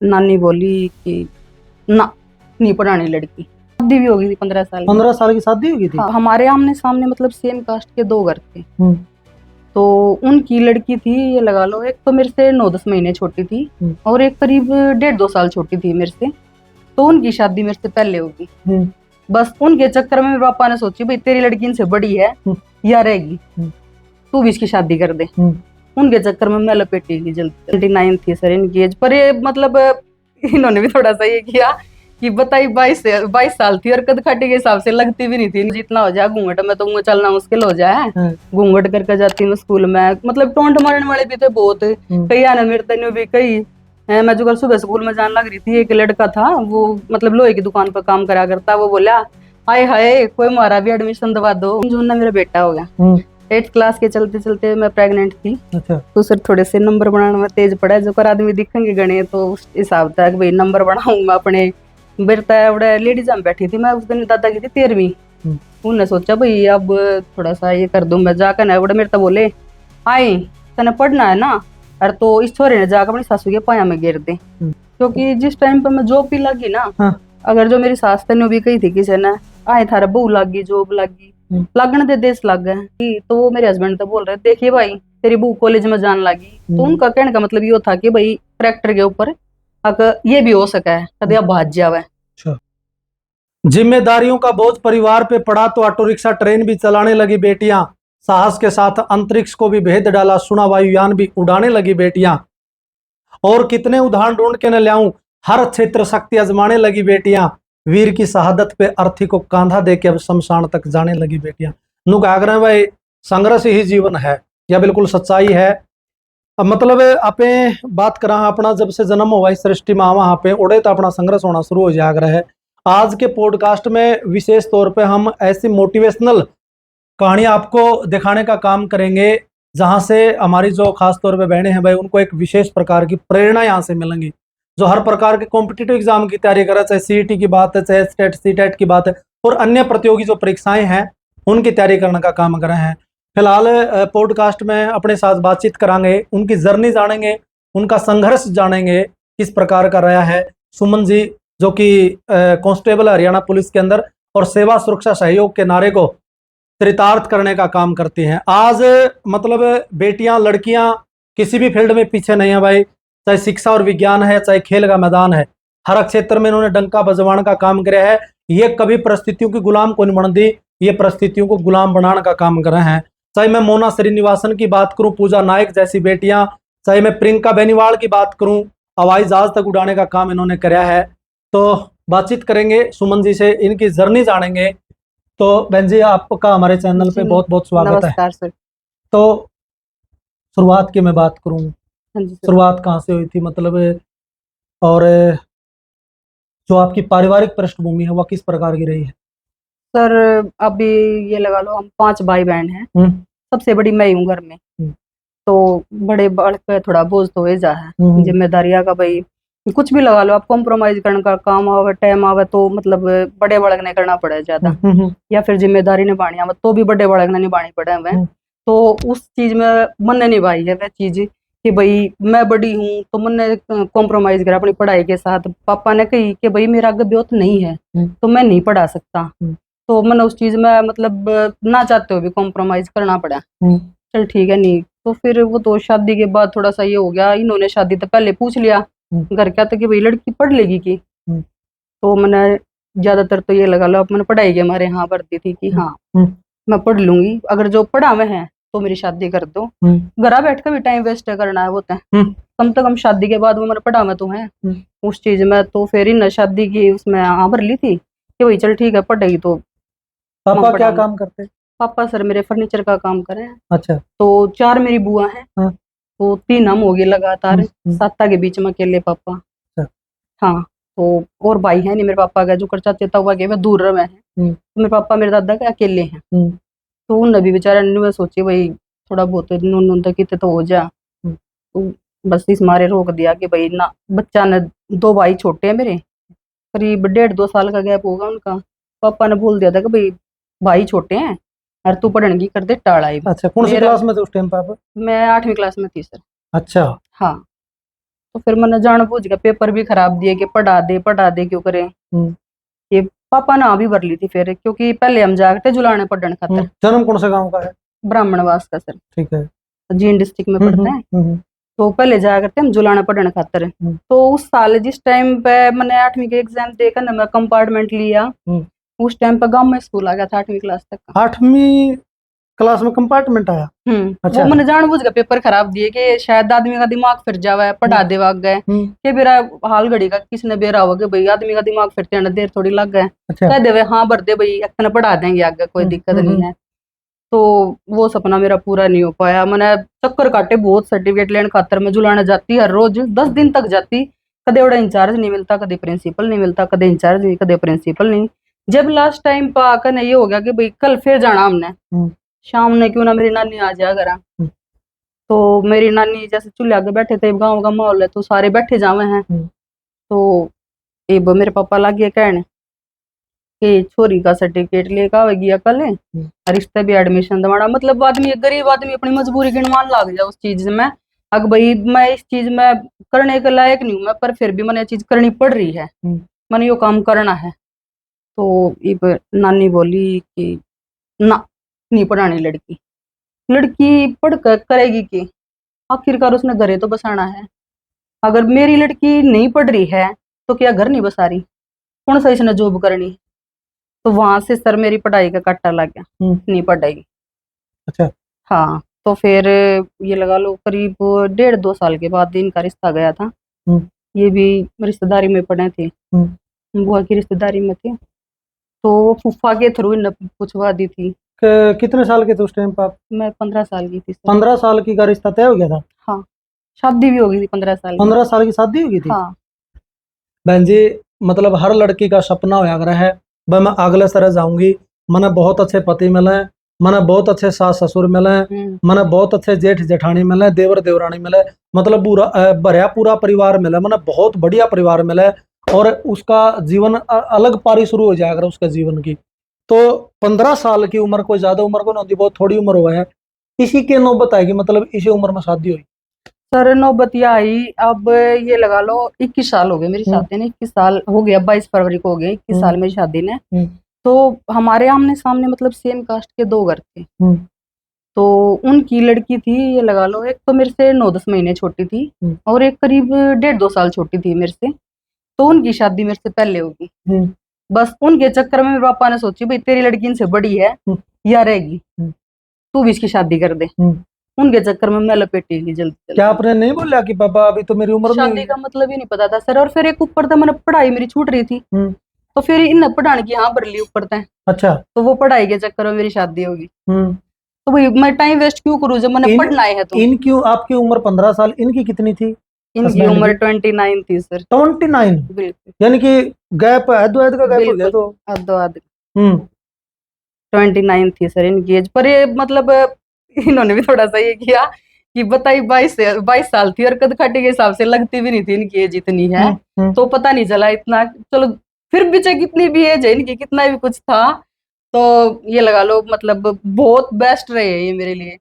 नानी बोली कि ना, नहीं पढ़ानी लड़की। शादी भी हो गई थी 15 साल की। 15 साल की शादी हो गई थी? हाँ, हमारे आमने सामने मतलब सेम कास्ट के 2 घर थे। तो उनकी लड़की थी, ये लगा लो, एक तो मेरे से 9-10 महीने छोटी थी और एक करीब 1.5-2 साल छोटी थी मेरे से। तो उनकी शादी मेरे से पहले होगी। बस उनके चक्कर में मेरे पापा ने सोची भाई तेरी लड़की इनसे बड़ी है या रहेगी, तू भी इसकी शादी कर दे। उनके चक्कर में मैं लपेटी गई जल्दी। 29 थी सर इनकी एज, पर ये मतलब इन्होंने भी थोड़ा सा ये किया कि बताई 22 साल थी और कदकाठी के हिसाब से लगती भी नहीं थी। जितना हो जाए घूंघट में तो मुझे चलना मुश्किल हो जाए। घूंघट करके जाती मैं स्कूल में, मतलब टोंट मारने वाले भी थे बहुत। कई आने मेरे तने भी कई। मैं जो कल सुबह स्कूल में जाने लग रही थी, एक लड़का था वो मतलब लोहे की दुकान पर काम करा करता, वो बोला आए हाय कोई हमारा भी एडमिशन दवा दो। जून में मेरा बेटा हो गया। 8th क्लास के चलते चलते मैं प्रेग्नेंट थी। अच्छा। तो सर थोड़े से नंबर बनाने में तेज पड़ा, जो कर आदमी दिखेंगे गणे तो उस हिसाब था कि भाई नंबर बनाऊंगा अपने। बेरता बड़ा लेडीज में बैठी थी मैं उस दिन, दादा की थी 13वीं। उन्होंने सोचा भाई अब थोड़ा सा ये कर दूं मैं, जाकर ना बड़ा मेरे तो बोले आए तने पढ़ना है ना, और तो इस छोरे ने जाकर अपनी सासू के पाया में गिर दे। क्योंकि जिस टाइम पे मैं जॉब भी लगी ना, अगर जो मेरी सास तेने भी कही थी किसी ने आए थारा बहू लागी जॉब लागी लगन दे देश लग गए। तो वो मेरे हस्बैंड तो बोल रहे देखिए भाई तेरी बहू कॉलेज में जाने लगी। तो उनका कहने का मतलब ये था कि भाई ट्रैक्टर के ऊपर अगर ये भी हो सका है कदे अब भाज जावे। जिम्मेदारियों का बोझ परिवार पे पड़ा तो ऑटो रिक्शा ट्रेन भी चलाने लगी बेटियां। साहस के साथ अंतरिक्ष को भी भेद डाला, सुना वायुयान भी उड़ाने लगी बेटियां। और कितने उदाहरण ढूंढ के न लाऊं, हर क्षेत्र शक्ति आजमाने लगी बेटियां। वीर की शहादत पे अर्थी को कांधा देके अब शमशान तक जाने लगी बेटियां। नुक आग्रह भाई संघर्ष ही जीवन है, यह बिल्कुल सच्चाई है। अब मतलब आपे बात करा अपना जब से जन्म हुआ इस सृष्टि में वहां पे उड़े तो अपना संघर्ष होना शुरू हो जाएगा है। आज के पॉडकास्ट में विशेष तौर पे हम ऐसी मोटिवेशनल कहानी आपको दिखाने का काम करेंगे जहां से हमारी जो खास तौर पे बहनें हैं भाई उनको एक विशेष प्रकार की प्रेरणा यहाँ से मिलेंगी। जो हर प्रकार के कॉम्पिटिटिव एग्जाम की तैयारी करे, चाहे सीईटी की बात है, चाहे स्टेट सीटेट की बात है, और अन्य प्रतियोगी जो परीक्षाएं हैं उनकी तैयारी करने का काम कर रहे हैं। फिलहाल पॉडकास्ट में अपने साथ बातचीत करांगे, उनकी जर्नी जानेंगे, उनका संघर्ष जानेंगे किस प्रकार का रहा है। सुमन जी जो कि कांस्टेबल हरियाणा पुलिस के अंदर और सेवा सुरक्षा सहयोग के नारे को चरितार्थ करने का काम करती हैं। आज मतलब बेटियां लड़कियां किसी भी फील्ड में पीछे नहीं है भाई, चाहे शिक्षा और विज्ञान है, चाहे खेल का मैदान है, हर क्षेत्र में इन्होंने डंका बजवाने का काम किया है। ये कभी परिस्थितियों की गुलाम को नहीं बनती, ये परिस्थितियों को गुलाम बनाने का काम कर रहे हैं। चाहे मैं मोना श्रीनिवासन की बात करूं, पूजा नायक जैसी बेटियां, चाहे मैं प्रियंका बेनीवाल की बात करूं, हवाई जहाज तक उड़ाने का काम इन्होंने कराया है। तो बातचीत करेंगे सुमन जी से, इनकी जर्नी जानेंगे। तो बहन जी आपका हमारे चैनल पे बहुत बहुत स्वागत है। सर। तो शुरुआत की मैं बात करूं, शुरुआत कहाँ से हुई थी मतलब, और जो आपकी पारिवारिक पृष्ठभूमि है वह किस प्रकार की रही है? सर अभी ये लगा लो हम 5 भाई बहन हैं। सबसे बड़ी मैं ही हूँ घर में। तो बड़े बढ़ के थोड़ा बोझ तो हो जा है जिम्मेदारियां का भाई। कुछ भी लगा लो आप, कॉम्प्रोमाइज करने का काम आवे टाइम आवे तो मतलब बड़े बड़क ने करना पड़े ज्यादा, या फिर जिम्मेदारी निभानी आवे तो भी बड़े बड़क ने निभानी पड़े हमें। तो उस चीज में मैंने निभाई है वह चीज कि भाई मैं बड़ी हूँ तो मैंने कॉम्प्रोमाइज करा अपनी पढ़ाई के साथ। पापा ने कही कि भाई मेरा आगे ब्योत नहीं है तो मैं नहीं पढ़ा सकता। तो मैंने उस चीज में मतलब ना चाहते हो भी कॉम्प्रोमाइज करना पड़ा। चल ठीक है, नहीं तो फिर वो तो शादी के बाद थोड़ा सा ये हो गया। इन्होंने शादी तो पहले पूछ लिया घर क्या था कि भाई लड़की पढ़ लेगी की। तो मैंने ज्यादातर तो ये लगा लो अब मैंने पढ़ाई के हमारे यहाँ भरती थी कि हाँ मैं पढ़ लूंगी, अगर जो पढ़ा हुए हैं तो मेरी शादी कर दो। घर बैठ कर भी टाइम वेस्ट करना है वो तो कम से कम शादी के बाद वो मैंने पढ़ा हुआ तो है उस चीज में। तो फिर इन शादी की उसमें हाँ भर ली थी कि भाई चल ठीक है पढ़ेगी। तो पापा क्या काम करते हैं? पापा सर मेरे फर्नीचर का काम कर रहे हैं। अच्छा। तो 4 मेरी बुआ हैं। तो 3 हम हो गए लगातार, 7 के बीच में अकेले पापा। हाँ तो और भाई है नहीं मेरे पापा का, जो कर चाहते था हुआ वे दूर रहे हैं। तो मेरे पापा मेरे दादा के अकेले हैं। तो उन भी बेचारा ने सोचे भाई थोड़ा बहुत नून तक कितने तो हो जा। तो बस इस मारे रोक दिया कि भाई ना, बच्चा ने 2 भाई छोटे हैं मेरे, करीब 1.5-2 साल का गैप होगा उनका। पापा ने बोल दिया था कि भाई भाई छोटे हैं और तू पढ़ने की कर दे टाड़ा। अच्छा, कौन सी क्लास में थे उस टाइम पापा? मैं 8वीं क्लास में थी सर। अच्छा। हाँ तो फिर मैंने जानबूझ के पेपर भी खराब दिए कि पढ़ा दे क्यों करें। ये पापा ना भी भर ली थी फिर, क्योंकि पहले हम जागते जुलाने पढ़ने खातर। जन्म कौन से गांव का है? ब्राह्मणवास का सर, ठीक है। जींद डिस्ट्रिक्ट में पड़ता है। तो पहले जाया करते हम जुलाना पढ़ने खातर। तो उस साल जिस टाइम पे मैंने 8वीं के एग्जाम देकर ना मैं कंपार्टमेंट लिया, उस टाइम पे गांव में स्कूल आ गया था 8वीं क्लास तक का। 8वीं क्लास में कंपार्टमेंट आया? अच्छा। वो मैंने जानबूझ के पेपर खराब दिए कि शायद आदमी का दिमाग फिर जावा, पढ़ा देवा गए कि बेरा हाल घड़ी का किसने बेरा हुआ कि भाई आदमी का दिमाग फिरते ना देर थोड़ी लग गए। अच्छा। कह देवे हाँ भर दे भाई, इतना पढ़ा देंगे आगे, कोई दिक्कत नहीं है। तो वो सपना मेरा पूरा नहीं हो पाया। मैंने चक्कर काटे बहुत सर्टिफिकेट लेने खातर। मैं जुलाने जाती हर रोज 10 दिन तक जाती, कदे बड़ा इंचार्ज नहीं मिलता, कदे प्रिंसिपल नहीं मिलता, कदे इंचार्ज नहीं, कदे प्रिंसिपल नहीं। जब लास्ट टाइम पे आकर ये हो गया कि भाई कल फिर जाना हमने, शाम ने क्यों ना मेरी नानी आ जाया करा। तो मेरी नानी जैसे चूल्हे आगे बैठे थे, गाँव का माहौल है तो सारे बैठे जावे हैं। तो एक मेरे पापा लागे कहने कि छोरी का सर्टिफिकेट लेकर आवेगी या कल रिश्ते भी एडमिशन दवाना। मतलब आदमी, गरीब आदमी अपनी मजबूरी गिनवान लाग जाए उस चीज में। अगर भाई मैं इस चीज में करने के लायक नहीं हूँ मैं, पर फिर भी मैंने ये चीज करनी पड़ रही है, मैंने यो काम करना है। तो एक नानी बोली कि ना, नहीं पढ़ानी लड़की, लड़की पढ़ कर करेगी कि आखिरकार उसने घरे तो बसाना है। अगर मेरी लड़की नहीं पढ़ रही है तो क्या घर नहीं बसा रही, कौन सा इसने जॉब करनी। तो वहां से सर मेरी पढ़ाई का कट्टा लग गया, नहीं पढ़ाई। अच्छा। हाँ, तो फिर ये लगा लो करीब 1.5-2 साल के बाद इनका रिश्ता गया था। ये भी रिश्तेदारी में पड़े थे, बुआ की रिश्तेदारी में थे। तो फूफा के थ्रू इन्हें पूछवा दी थी। कितने साल के थे उस टाइम पर आप? मैं 15 साल की थी सर। 15 साल की का रिश्ता तय हो गया था? हाँ, शादी भी हो गई थी 15 साल की। 15 साल की शादी हो गई थी? हाँ। बहन जी, मतलब हर लड़की का सपना होया कर है भाई मैं अगले तरह जाऊंगी, मैंने बहुत अच्छे पति मिले, मैंने बहुत अच्छे सास ससुर मिले, मैंने बहुत अच्छे जेठ जेठानी मिले, देवर देवरानी मिले, मतलब पूरा भरिया पूरा परिवार मिला, मैंने बहुत बढ़िया परिवार मिला और उसका जीवन अलग पारी शुरू हो जाएगा उसका जीवन की। तो 15 साल की उम्र, कोई ज्यादा उम्र को ना होती, बहुत थोड़ी उम्र हुआ है। इसी के नौबत आएगी, मतलब इसी उम्र में शादी हुई? सर नौबत यह आई, अब ये लगा लो 21 साल हो गए मेरी शादी ने, 21 साल हो गया, 22 फरवरी को हो गए 21 साल मेरी शादी ने। तो हमारे आमने सामने मतलब सेम कास्ट के 2 घर थे। तो उनकी लड़की थी, ये लगा लो एक तो मेरे से 9-10 महीने छोटी थी और एक करीब 1.5-2 साल छोटी थी मेरे से। तो उनकी शादी मेरे से पहले होगी। बस उनके चक्कर में मेरे पापा ने सोची भाई तेरी लड़की इनसे बड़ी है या रहेगी, तू भी इसकी शादी कर दे। उनके चक्कर में मैं लपेटी गई जल्दी। क्या आपने नहीं बोला कि पापा अभी तो मेरी उम्र नहीं? शादी का मतलब ही नहीं पता था सर। और फिर एक ऊपर था, मैंने पढ़ाई मेरी छूट रही थी, तो फिर इन पढ़ाने की हाँ भर ली ऊपर था। अच्छा। तो वो पढ़ाई के चक्कर में मेरी शादी होगी। तो भाई मैं टाइम वेस्ट क्यों करूँ जब मैंने पढ़ना है। तो इनकी आपकी उम्र 15 साल, इनकी कितनी थी? इनकी उम्र 29 थी सर। 29? बिल्कुल, यानी कि गैप अद्वैत का गैप हो गया। तो अद्वैत 29 थी सर इनकी एज। पर ये मतलब इन्होंने भी थोड़ा सा ये किया कि बताई 22 साल थी और कदकाठी के हिसाब से लगती भी नहीं थी इनकी एज इतनी है। तो पता नहीं चला इतना। चलो फिर भी चाहे कितनी भी एज है इनकी, कितना भी कुछ था, तो ये लगा लो मतलब बहुत बेस्ट रहे ये मेरे लिए।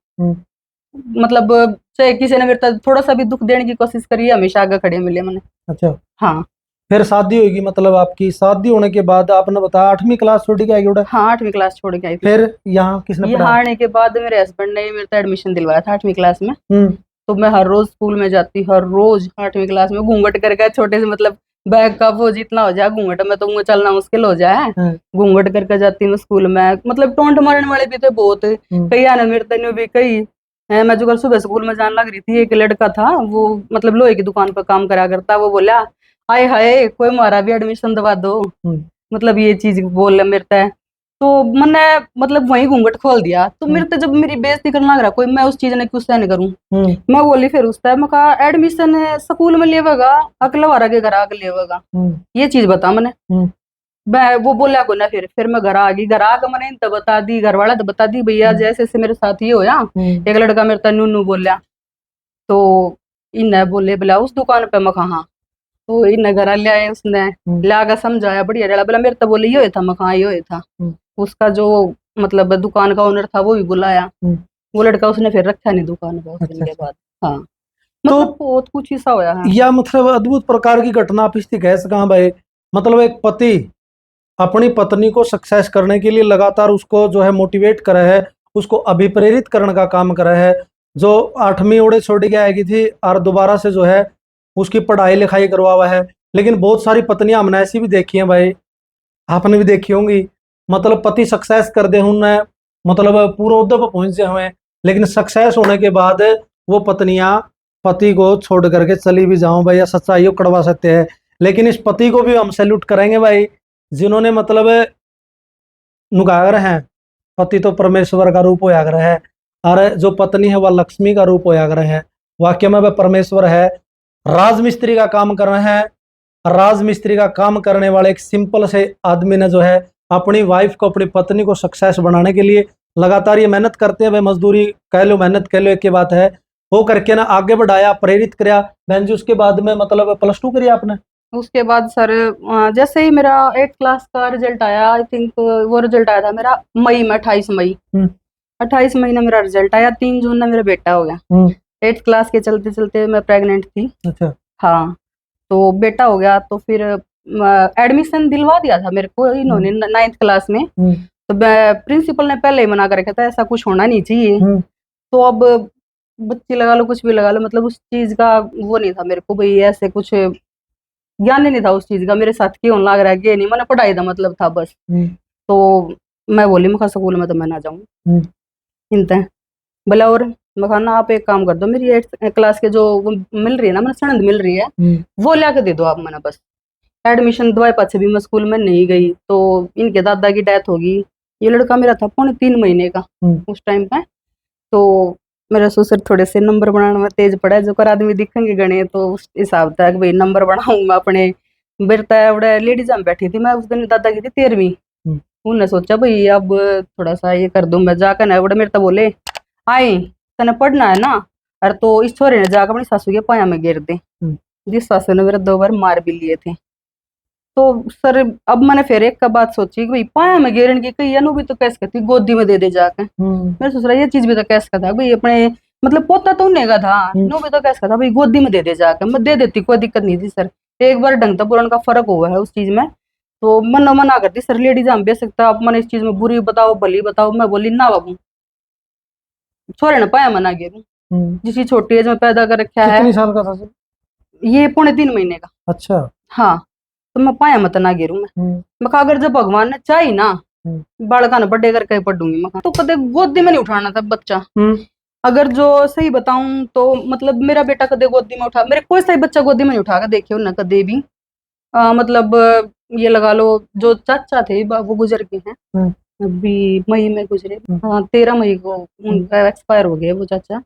मतलब चाहे किसी ने मेरे तक थोड़ा सा भी दुख देने की कोशिश करी है, हमेशा आगे खड़े मिले मैंने। अच्छा। हाँ। फिर शादी होगी, मतलब आपकी शादी होने के बाद आपने बताया 8वीं क्लास छोड़ के आई उड़ा? हाँ, 8वीं क्लास छोड़ के आई थी। फिर यहाँ किसने यहाँ आने के बाद मेरे हस्बैंड ने मेरे एडमिशन दिलवाया था 8वीं क्लास में। तो मैं हर रोज स्कूल में जाती, हर रोज 8वीं क्लास में घूंघट करके, छोटे से मतलब बैग का वो जितना हो जाए घूंघट में तो मुझे चलना मुश्किल हो जाए, घूंघट करके जाती मैं स्कूल में। मतलब टोंट मारने वाले भी थे बहुत, कई आने मेरे तेन भी कई। मैं जो कल सुबह स्कूल में जाने लग रही थी, एक लड़का था वो मतलब लोहे की दुकान पर काम करा करता, वो बोला आए हाय कोई हमारा भी एडमिशन दवा दो, मतलब ये चीज बोल मेरे तय। तो मैंने मतलब वही घूंघट खोल दिया। तो मेरे तो जब मेरी बेइज्जती करने लग रहा कोई, मैं उस चीज ने क्यों सहन करूं। मैं बोली फिर उस टाइम मैं कहा एडमिशन स्कूल में लेवेगा अकलवारा के घर आके लेवेगा, ये चीज बता मैंने। मैं वो बोला को ना, फिर मैं घर आ गई। घर आकर मैंने इन तो बता दी, घर वाला तो बता दी भैया जैसे से मेरे साथ ये होया। एक लड़का मेरे तनु नू बोलिया, तो इन बोले बोला उस दुकान पे। मैं कहा तो इन घर ले आए, उसने लाकर समझाया बढ़िया डला। बोला मेरे तो बोले ये था, मैं कहा ये था। उसका जो मतलब दुकान का ओनर था वो भी बुलाया, वो लड़का उसने फिर रखा नहीं दुकान पे उस दिन के बाद। हाँ। मतलब बहुत कुछ ऐसा होया है। या मतलब अद्भुत प्रकार की घटना आप इसकी कह सका भाई। मतलब एक पति अपनी पत्नी को सक्सेस करने के लिए लगातार उसको जो है मोटिवेट करे है, उसको अभिप्रेरित करने का काम करे है। जो 8वीं ओड़े छोड़ के आएगी थी और दोबारा से जो है उसकी पढ़ाई लिखाई करवावा है। लेकिन बहुत सारी पत्नियां हमने ऐसी भी देखी हैं भाई, आपने भी देखी होंगी। मतलब पति सक्सेस कर दे उन्हें, मतलब पूरे ओहदे पर पहुंच गए हुए, लेकिन सक्सेस होने के बाद वो पत्नियां पति को छोड़ करके चली भी जाऊं भाई, या सच्चाई कड़वा सकते हैं। लेकिन इस पति को भी हम सैल्यूट करेंगे भाई, जिन्होंने मतलब नुगागर हैं। पति तो परमेश्वर का रूप होयागर है, और जो पत्नी है वह लक्ष्मी का रूप होयागर है। वाक्य में वह परमेश्वर है। राजमिस्त्री का काम कर रहे हैं। राजमिस्त्री का काम करने वाले एक सिंपल से आदमी ने जो है अपनी वाइफ को, अपनी पत्नी को सक्सेस बनाने के लिए लगातार ये मेहनत करते हैं भाई। मजदूरी कह लो, मेहनत कह लो, एक ही बात है। वो करके ना आगे बढ़ाया, प्रेरित कराया बहन जी। उसके बाद में मतलब +2 करी आपने? उसके बाद सर जैसे ही मेरा 8th क्लास का रिजल्ट आया, आई थिंक वो रिजल्ट आया था मेरा मई में, 28 मई। 28 मई में मेरा रिजल्ट आया, 3 जून में मेरा बेटा हो गया। 8th क्लास के चलते चलते मैं प्रेग्नेंट थी। अच्छा। हाँ, तो बेटा हो गया, तो फिर एडमिशन दिलवा दिया था मेरे को इन्होंने 9th क्लास में। तो प्रिंसिपल ने पहले ही मना कर रखा था, ऐसा कुछ होना नहीं चाहिए। तो अब बच्ची लगा लो, कुछ भी लगा लो, मतलब उस चीज का वो नहीं था मेरे को भाई, ऐसे कुछ ज्ञान ही नहीं था उस चीज का। मेरे साथ क्यों लग रहा है कि नहीं, मैंने पढ़ाई का मतलब था बस। तो मैं बोली मैं स्कूल में तो मैं ना जाऊँ चिंता है बोला। और मैं कहा ना आप एक काम कर दो, मेरी 8th क्लास के जो वो मिल रही है ना, मैंने सनद मिल रही है, वो ला के दे दो आप। मैंने बस एडमिशन दवाई पाछे भी मैं स्कूल में नहीं गई। तो इनके दादा की डेथ होगी। ये लड़का मेरा था 3.5 महीने का उस टाइम पे। तो मेरे ससुर थोड़े से नंबर बनाने में तेज पड़ा है, जो कर आदमी दिखेंगे गणे, तो उस हिसाब तक भाई नंबर बनाऊंगा अपने। बेरता बड़े लेडीज में बैठी थी मैं उस दिन, दादा की थी 13वीं। उन्होंने सोचा भाई अब थोड़ा सा ये कर दूं मैं, जाकर ना बड़े मेरे तो बोले आई तने पढ़ना है ना, अरे तो इस छोरे ने जाकर अपनी सासू के पाया में गिर दे। जिस सासू ने मेरे 2 बार मार भी लिए थे। तो सर अब मैंने फिर एक का बात सोची कि भाई पाया में गिरन की कही अनु भी तो कैस कहती गोदी में दे दे जाके। मेरे ससुरा ये चीज भी तो कैस का था भाई, अपने मतलब पोता तो उन्हें का था, नो भी तो कैस का था भाई गोदी में दे दे जाके। मैं दे देती, कोई दिक्कत नहीं थी सर। एक बार ढंग तो पुरान का फर्क हुआ है उस चीज में। तो मन मना करती सर, लेडीज हम बेच सकता, आप मैंने इस चीज में बुरी बताओ भली बताओ। मैं बोली ना बाबू, छोरे ने पाया मना गिरू जिसी छोटी एज में पैदा कर रखा है। कितनी साल का था सर? ये 3.5 महीने का। अच्छा। हाँ, तो मैं पाया मत ना गिरू। मैं कहा अगर जब भगवान ने चाही ना बालका ने बड़े करके पढ़ूंगी। मैं तो कदे गोदी में नहीं उठाना था बच्चा। अगर जो सही बताऊं तो मतलब मेरा बेटा कदे गोदी में उठा, मेरे कोई सही बच्चा गोदी में नहीं उठा कर देखियो ना कदे भी। मतलब ये लगा लो जो चाचा थे वो गुजर गए हैं अभी मई में गुजरे। हाँ, 13 मई को उनका एक्सपायर हो गया वो चाचा।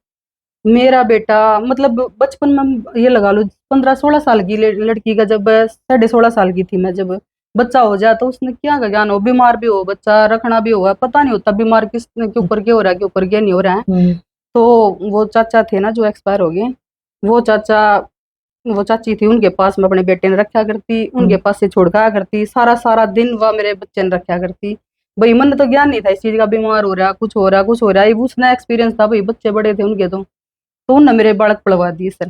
मेरा बेटा मतलब बचपन में ये लगा लो 15-16 साल की लड़की का, जब 16.5 साल की थी मैं, जब बच्चा हो जाए तो उसने क्या का ज्ञान हो, बीमार भी हो बच्चा, रखना भी होगा, पता नहीं होता बीमार किस के ऊपर क्या हो रहा है, के ऊपर क्या नहीं हो रहा है। तो वो चाचा थे ना जो एक्सपायर हो गए, वो चाची थी, उनके पास मैं अपने बेटे ने रखा करती, उनके पास से छोड़ खाया करती, सारा सारा दिन वह मेरे बच्चे ने रखा करती। भाई मन तो ज्ञान नहीं था इस चीज का, बीमार हो रहा कुछ हो रहा कुछ हो रहा है, उसने एक्सपीरियंस था भाई, बच्चे बड़े थे उनके। तो उनने मेरे बालक पढ़वा दिए सर।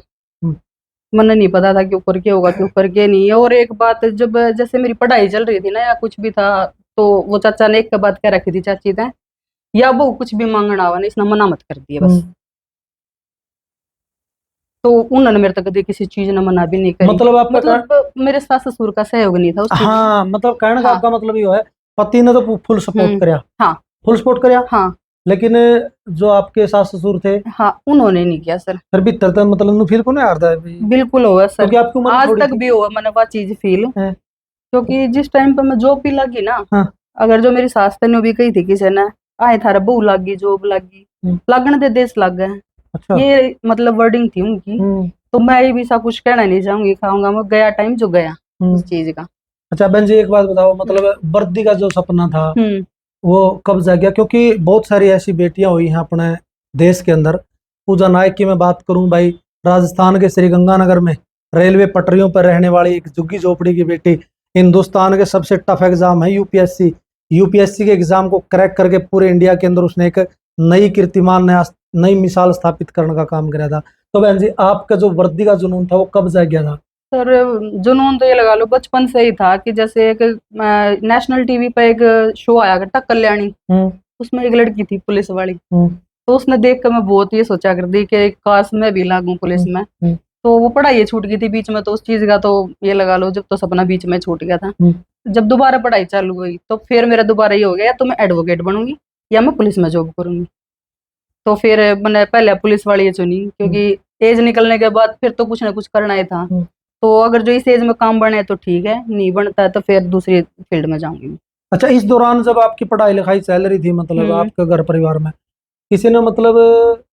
मन नहीं पता था कि ऊपर क्या होगा कि ऊपर क्या नहीं है। और एक बात, जब जैसे मेरी पढ़ाई चल रही थी ना या कुछ भी था, तो वो चाचा ने एक बात क्या रखी थी चाची ने, या वो कुछ भी मांगना हुआ ना इसने मना मत कर दिया बस। तो उन्होंने मेरे तक कभी किसी चीज ने मना भी नहीं करी। मतलब मेरे सास ससुर का सहयोग नहीं था उस चीज। हाँ, मतलब कहने का आपका मतलब ये है पति ने तो फुल सपोर्ट कराया। हाँ, फुल सपोर्ट कराया। हाँ, लेकिन जो आपके सास ससुर थे, हाँ, उन्होंने नहीं किया सर। फिर भी तरता मतलब फील को नहीं हारता है? बिल्कुल होगा सर, क्योंकि आपकी उम्र आज तक भी हुआ मैंने वो चीज फील। क्योंकि जिस टाइम पे मैं जॉब भी लगी ना, अगर जो मेरी सास ने भी कही थी किसी ने आए थारा बहू लागी जॉब लागी, लगन दे देश लग गए। अच्छा। ये मतलब वर्डिंग थी उनकी। तो मैं ये भी सब कुछ कहना नहीं चाहूंगी, खाऊंगा मैं, गया टाइम जो गया उस चीज का। अच्छा बहन जी एक बात बताओ, मतलब वर्दी का जो सपना था वो कब जाग गया? क्योंकि बहुत सारी ऐसी बेटियां हुई हैं अपने देश के अंदर। पूजा नायक की मैं बात करूं भाई, राजस्थान के श्रीगंगानगर में रेलवे पटरियों पर रहने वाली एक झुग्गी झोपड़ी की बेटी, हिंदुस्तान के सबसे टफ एग्जाम है यूपीएससी के एग्जाम को क्रैक करके पूरे इंडिया के अंदर उसने एक नई कीर्तिमान, नई मिसाल स्थापित करने का काम किया था। तो बहन जी आपका जो वर्दी का जुनून था वो कब से गया था? सर जुनून तो ये लगा लो बचपन से ही था कि जैसे एक नेशनल टीवी पे एक शो आया करता कल्याणी, उसमें एक लड़की थी पुलिस वाली, तो उसने देख कर मैं बहुत ये सोचा कर दी कि काश मैं भी लागूं पुलिस में। तो वो पढ़ाई छूट गई थी बीच में, तो उस चीज का तो ये लगा लो जब तो सपना बीच में छूट गया था। जब दोबारा पढ़ाई चालू हुई तो फिर मेरा दोबारा ये हो गया तो मैं एडवोकेट बनूंगी या मैं पुलिस में जॉब करूंगी। तो फिर मैंने पहले पुलिस वाली ये चुनी क्योंकि एज निकलने के बाद फिर तो कुछ ना कुछ करना ही था। तो अगर जो इस एज में काम बने तो ठीक है, नहीं बनता है तो फिर दूसरी फील्ड में जाऊंगी। अच्छा, इस दौरान जब आपकी पढ़ाई लिखाई चल रही थी मतलब आपके घर परिवार में किसी ने मतलब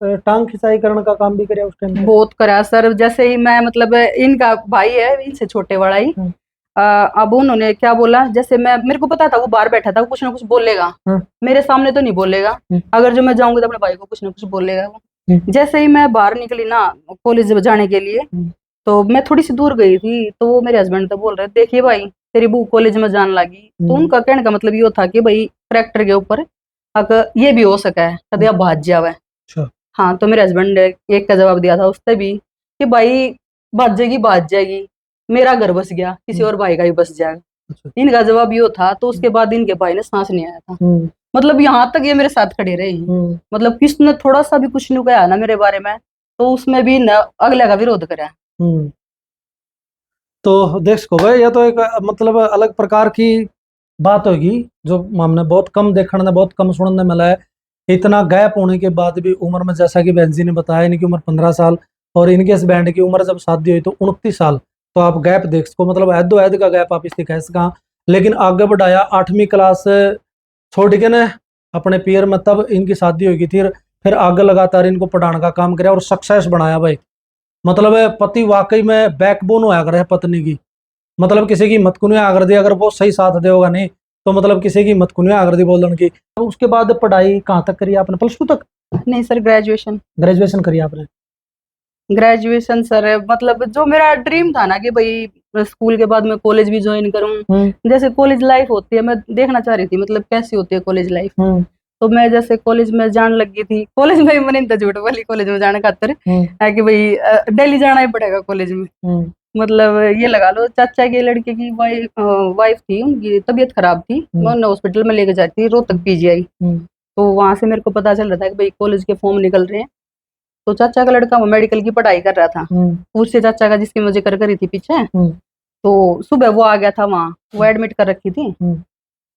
टांग खिंचाई करने का काम भी किया उस टाइम? बहुत करा सर। जैसे ही मैं मतलब इनका भाई है इनसे छोटे वाला ही, अब उन्होंने क्या बोला, जैसे मैं मेरे को पता था वो बाहर बैठा था, वो कुछ ना कुछ बोलेगा, मेरे सामने तो नहीं बोलेगा, अगर जो मैं जाऊंगी तो अपने भाई को कुछ ना कुछ बोलेगा वो। जैसे ही मैं बाहर निकली ना कॉलेज जाने के लिए, तो मैं थोड़ी सी दूर गई थी, तो वो मेरे हस्बैंड तो बोल रहे देखिए भाई तेरी बहू कॉलेज में जाने लगी। तो उनका कहने का मतलब ये था कि भाई करेक्टर के ऊपर अगर ये भी हो सका है कदे आप भाज जावे। हाँ, तो मेरे हस्बैंड ने एक का जवाब दिया था उससे भी कि भाई भाज जाएगी, मेरा घर बस गया किसी और भाई का भी बस जाएगा। इनका जवाब ये था। तो उसके बाद इनके भाई ने सांस नहीं आया था, मतलब यहाँ तक ये मेरे साथ खड़े रहे। मतलब किसने थोड़ा सा भी कुछ नहीं कहा ना मेरे बारे में, तो उसमें भी न अगले का विरोध करा। तो देखो भाई ये तो एक मतलब अलग प्रकार की बात होगी जो हमने बहुत कम देखने बहुत कम सुनने मिला है। इतना गैप होने के बाद भी उम्र में, जैसा कि बहन जी ने बताया इनकी उम्र 15 साल और इनके इस बैंड की उम्र जब शादी हुई तो 29 साल। तो आप गैप देख सको, मतलब ऐदो ऐद का गैप आप इससे कह सका। लेकिन आगे बढ़ाया 8वीं क्लास छोड़ के ना अपने पीर में, तब इनकी शादी हुई थी। फिर आगे लगातार इनको पढ़ाने का काम किया और सक्सेस बनाया भाई। मतलब पति वाकई में बैकबोन होया करे पत्नी की, मतलब किसी की हिम्मत को नहीं आगर दी, अगर वो सही साथ दे होगा नहीं तो मतलब किसी की हिम्मत को नहीं आगर दी बोलन की। तो उसके बाद पढ़ाई कहाँ तक करी आपने? +2 तक? नहीं सर, ग्रेजुएशन करी आपने? ग्रेजुएशन सर, मतलब जो मेरा ड्रीम था ना कि भाई स्कूल के बाद मैं कॉलेज भी ज्वाइन करूं, जैसे कॉलेज लाइफ होती है मैं देखना चाह रही थी मतलब कैसी होती है कॉलेज लाइफ। तो मैं जैसे कॉलेज में जाने लगी थी, कॉलेज में मैंने इंतजार झूठ वाली कॉलेज में जाने खातर है कि भाई डेली जाना ही पड़ेगा कॉलेज में। मतलब ये लगा लो चाचा के लड़के की वाइफ थी, उनकी तबीयत खराब थी, मैं उन्हें हॉस्पिटल में लेके जाती थी रोहतक PGI। तो वहां से मेरे को पता चल रहा था कि भाई कॉलेज के फॉर्म निकल रहे हैं। तो चाचा का लड़का वो मेडिकल की पढ़ाई कर रहा था, उससे चाचा का जिसकी मैं जिक्र करी थी पीछे। तो सुबह वो आ गया था वहाँ, वो एडमिट कर रखी थी।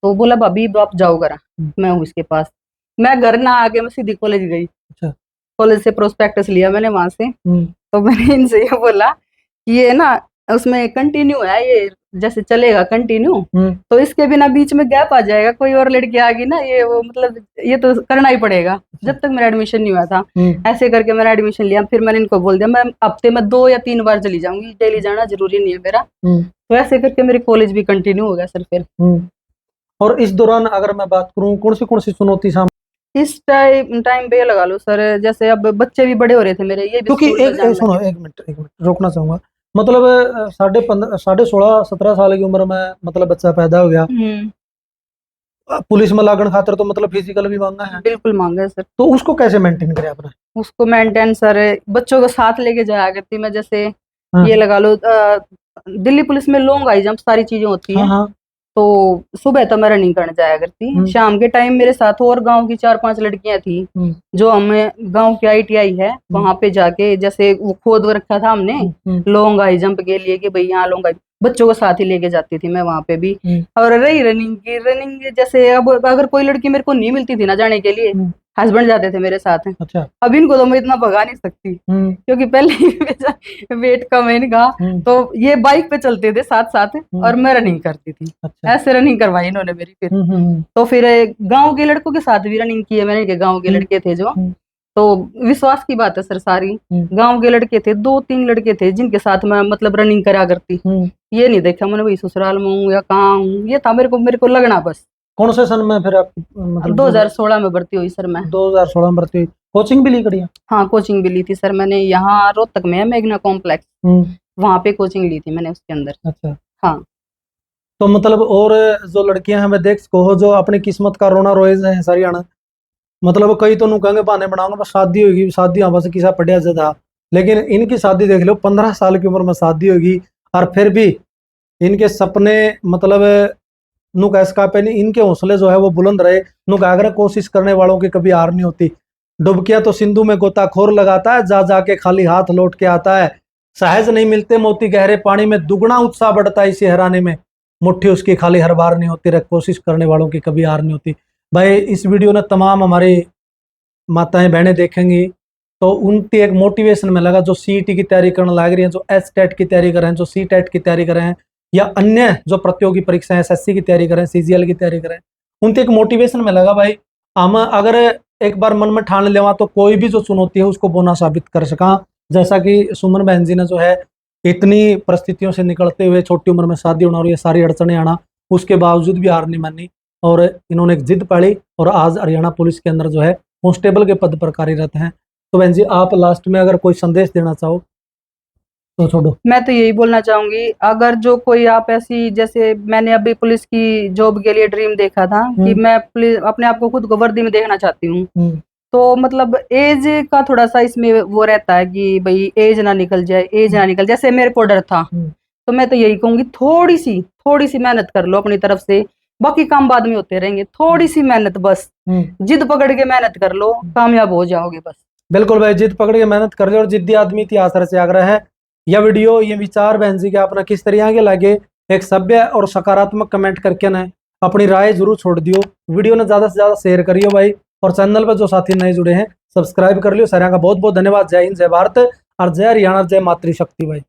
तो बोला भाभी आप जाओ घर, मैं हूँ इसके पास। मैं घर ना आके मैं सीधी कॉलेज गई। कॉलेज से प्रोस्पेक्टस लिया मैंने वहां से। तो मैंने इनसे ये बोला कि ये ना उसमें कंटिन्यू है, ये जैसे चलेगा कंटिन्यू, तो इसके बिना बीच में गैप आ जाएगा, कोई और लड़की आ गई ना ये वो मतलब ये तो करना ही पड़ेगा जब तक मेरा एडमिशन नहीं हुआ था। ऐसे करके मैंने एडमिशन लिया। फिर मैंने इनको बोल दिया मैं हफ्ते में 2 या 3 बार चली जाऊंगी, डेली जाना जरूरी नहीं है मेरा। तो ऐसे करके मेरी कॉलेज भी कंटिन्यू हो गया सर फिर। और इस दौरान अगर मैं बात करूँ कौन सी चुनौती सामने? इस टाइम पे लगा लो सर, जैसे अब बच्चे भी बड़े हो रहे थे मेरे, ये भी क्योंकि सुनो एक मिनट रोकना चाहूंगा। मतलब 16-17 साल की उम्र में मतलब बच्चा पैदा हो गया, पुलिस में लागण खातर तो मतलब फिजिकल भी मांगा है। बिल्कुल मांगा है सर। तो उसको कैसे मेंटेन करे आपने? उसको मेंटेन सर बच्चों को साथ लेके जाया करती मैं। जैसे ये लगा लो दिल्ली पुलिस में लॉन्ग हाई जंप सारी चीजें होती हैं। तो सुबह तो मैं रनिंग करने जाया करती, शाम के टाइम मेरे साथ और गांव की 4-5 लड़कियां थी जो हमें गांव की ITI है वहां पे जाके जैसे वो खोद रखा था हमने लॉन्ग हाई जंप के लिए कि भाई यहाँ लॉन्ग हाई, बच्चों को साथ ही लेके जाती थी मैं वहां पे भी। और रही रनिंग जैसे अब अगर कोई लड़की मेरे को नहीं मिलती थी ना जाने के लिए, हस्बैंड जाते थे मेरे साथ। अच्छा। अब इनको तो मैं इतना भगा नहीं सकती क्योंकि पहले ही वेट कम है इनका। तो ये बाइक पे चलते थे साथ साथ और मैं रनिंग करती थी। अच्छा। ऐसे रनिंग करवाई इन्होंने मेरी फिर। तो फिर गांव के लड़कों के साथ भी रनिंग की है मैंने, गांव के लड़के थे जो, तो विश्वास की बात है सर सारी, गांव के लड़के थे 2-3 लड़के थे जिनके साथ मैं मतलब रनिंग करा करती। ये नहीं देखा मैंने भाई ससुराल में हूँ या कहाँ हूँ, ये था मेरे को लगना बस। कौन से सन में फिर आप मतलब? 2016 में भर्ती हुई सर मैं। 2016 में भर्ती हुई। कोचिंग भी ली करी? हाँ कोचिंग भी ली थी सर मैंने, यहाँ रोहतक में है मेघना कॉम्प्लेक्स, वहां पे कोचिंग ली थी मैंने उसके अंदर। अच्छा। हाँ। तो मतलब और जो लड़कियां हैं मैं देख सको जो अपनी किस्मत का रोना रोए हैं सारी आना, मतलब कई तो नु कहेंगे बहाने बनाऊंगा बस शादी होगी, शादी हाँ बस किसा पढ़िया था लेकिन इनकी शादी देख लो, 15 साल की उम्र में शादी होगी और फिर भी इनके सपने मतलब नु कैस का पे नहीं, इनके हौसले जो है वो बुलंद रहे। नु अगर कोशिश करने वालों की कभी हार नहीं होती। डुबकियां तो सिंधु में गोताखोर लगाता है, जा जाके खाली हाथ लौट के आता है। सहज नहीं मिलते मोती गहरे पानी में, दुगना उत्साह बढ़ता है इसे हराने में। मुट्ठी उसकी खाली हर बार नहीं होती, कोशिश करने वालों की कभी हार नहीं होती। भाई इस वीडियो ने तमाम हमारी माताएं बहनें देखेंगी तो उनकी एक मोटिवेशन में लगा, जो सीईटी की तैयारी करने लग रही हैं, जो एसटेट की तैयारी कर रहे हैं, जो सीटेट की तैयारी कर रहे हैं, या अन्य जो प्रतियोगी परीक्षाएं एसएससी की तैयारी करें, सीजीएल की तैयारी करें, उनके एक मोटिवेशन में लगा भाई हम अगर एक बार मन में ठान लेवा तो कोई भी जो चुनौती है उसको बोना साबित कर सका। जैसा कि सुमन बहन जी ने जो है इतनी परिस्थितियों से निकलते हुए छोटी उम्र में शादी होना और ये सारी अड़चने आना, उसके बावजूद भी हार नहीं मानी और इन्होंने एक जिद पाली और आज हरियाणा पुलिस के अंदर जो है कांस्टेबल के पद पर कार्यरत हैं। तो बहन जी आप लास्ट में अगर कोई संदेश देना चाहो तो छोड़ो। मैं तो यही बोलना चाहूंगी, अगर जो कोई आप ऐसी, जैसे मैंने अभी पुलिस की जॉब के लिए ड्रीम देखा था कि मैं अपने आप को खुद को वर्दी में देखना चाहती हूँ, तो मतलब एज का थोड़ा सा इसमें वो रहता है कि भाई एज ना निकल जाए, एज ना निकल, जैसे मेरे को डर था। तो मैं तो यही कहूंगी थोड़ी सी मेहनत कर लो अपनी तरफ से, बाकी काम बाद में होते रहेंगे। थोड़ी सी मेहनत, बस जिद पकड़ के मेहनत कर लो, कामयाब हो जाओगे बस। बिल्कुल भाई, जिद पकड़ के मेहनत कर ले और जिद्दी आदमी इतिहास से आग्रह है। यह वीडियो ये विचार बहन जी के अपना किस तरह के लगे, एक सभ्य और सकारात्मक कमेंट करके ना अपनी राय जरूर छोड़ दियो। वीडियो ने ज्यादा से ज्यादा शेयर करियो भाई, और चैनल पर जो साथी नए जुड़े हैं सब्सक्राइब कर लियो। सारा का बहुत बहुत धन्यवाद। जय हिंद, जय भारत और जय हरियाणा, जय मातृशक्ति भाई।